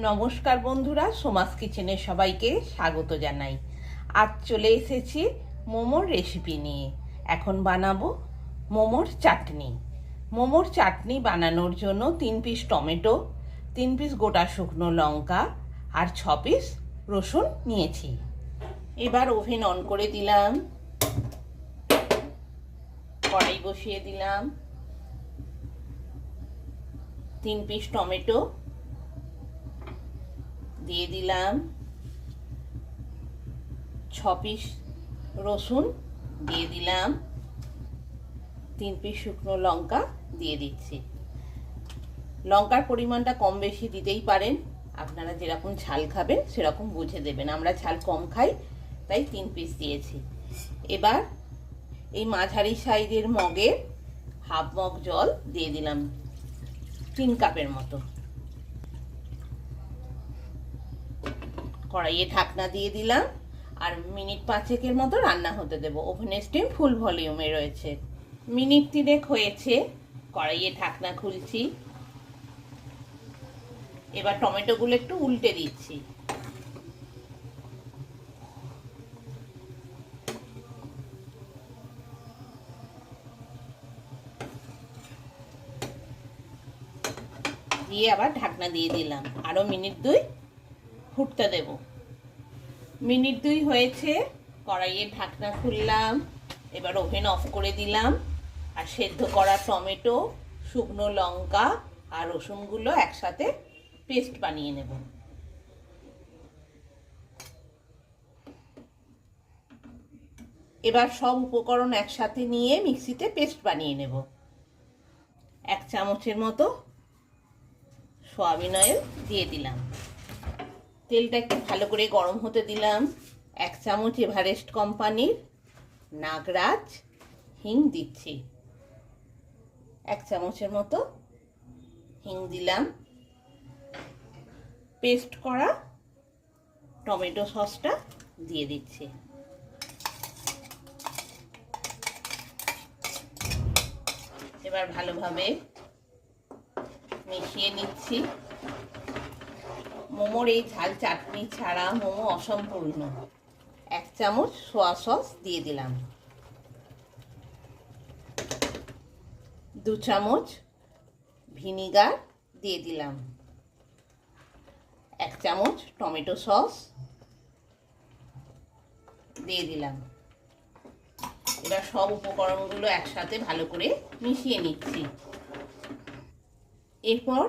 নমস্কার বন্ধুরা, সোমাস কিচেনে সবাইকে স্বাগত জানাই। আজ চলে এসেছি মোমোর রেসিপি নিয়ে। এখন বানাবো মোমোর চাটনি। মোমোর চাটনি বানানোর জন্য 3 পিস টমেটো, 3 পিস গোটা শুকনো লঙ্কা আর 6 পিস রসুন নিয়েছি। এবার ওভেন অন করে দিলাম, কড়াই বসিয়ে দিলাম, 3 পিস টমেটো দিয়ে দিলাম, 6 পিস রসুন দিয়ে দিলাম, 3 পিস শুকনো লঙ্কা দিয়ে দিচ্ছি। লঙ্কার পরিমাণটা কম বেশি দিতেই পারেন, আপনারা যেরকম ঝাল খাবেন সেরকম বুঝে দেবেন। আমরা ঝাল কম খাই, তাই 3 পিস দিয়েছি। এবার এই মাঝারি সাইজের মগের হাফ মগ জল দিয়ে দিলাম, 3 কাপের মতো। কড়াইয়ে ঢাকনা দিয়ে দিলাম আর মিনিট 5 মতো রান্না হতে দেব। ওভেনের স্টিম ফুল ভলিউমে রয়েছে। মিনিট 3 হয়েছে, কড়াইয়ে ঢাকনা খুলছি। এবার টমেটোগুলো একটু উল্টে দিচ্ছি। দিয়ে আবার ঢাকনা দিয়ে দিলাম, আরো মিনিট 2 ফুটতে দেব। মিনিট 2 হয়েছে, কড়াইয়ে ঢাকনা খুললাম। এবার ওভেন অফ করে দিলাম আর সেদ্ধ করা টমেটো, শুকনো লঙ্কা আর রসুনগুলো একসাথে পেস্ট বানিয়ে নেব। এবার সব উপকরণ একসাথে নিয়ে মিক্সিতে পেস্ট বানিয়ে নেব। 1 চামচের মতো সয়াবিন অয়েল দিয়ে দিলাম। তেলটা একটু ভালো করে গরম হতে দিলাম। 1 চামচ এভারেস্ট কোম্পানির নাগরাজ হিং দিচ্ছি। 1 চামচের মতো হিং দিলাম। পেস্ট করা টমেটো সসটা দিয়ে দিচ্ছি। এবার ভালোভাবে মিশিয়ে নিচ্ছি। মোমোর এই ঝাল চাটনি ছাড়া মোমো অসম্পূর্ণ। 1 চামচ সোয়া সস দিয়ে দিলাম, 2 চামচ ভিনিগার দিয়ে দিলাম, 1 চামচ টমেটো সস দিয়ে দিলাম। এবার সব উপকরণগুলো একসাথে ভালো করে মিশিয়ে নিচ্ছি। এরপর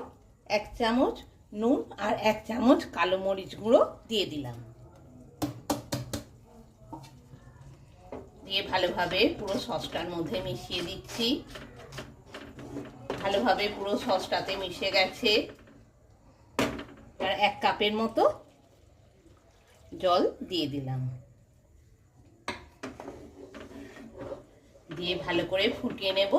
1 চামচ নুন আর 1 চামচ কালো মরিচ গুঁড়ো দিয়ে দিলাম। দিয়ে ভালোভাবে পুরো সসটার মধ্যে মিশিয়ে দিচ্ছি। ভালোভাবে পুরো সসটাতে মিশে গেছে। আর 1 কাপের মতো জল দিয়ে দিলাম। দিয়ে ভালো করে ফুটিয়ে নেব।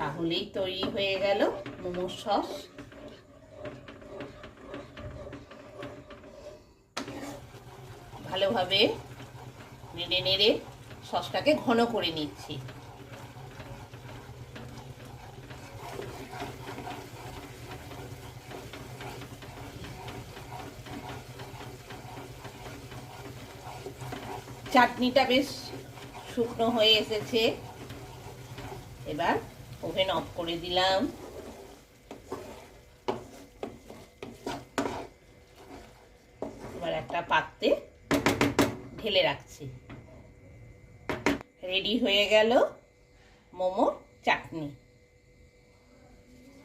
তাহলেই তৈরি হয়ে গেল মোমোর সস। ভালোভাবে নেড়ে নেড়ে সসটাকে ঘন করে নিচ্ছি। চাটনিটা বেশ শুকনো হয়ে এসেছে। এবার ওভেন অফ করে দিলাম। এবার একটা পাত্রে ঢেলে রাখছি। রেডি হয়ে গেল মোমো চাটনি।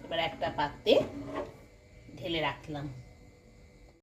এবার একটা পাত্রে ঢেলে রাখলাম।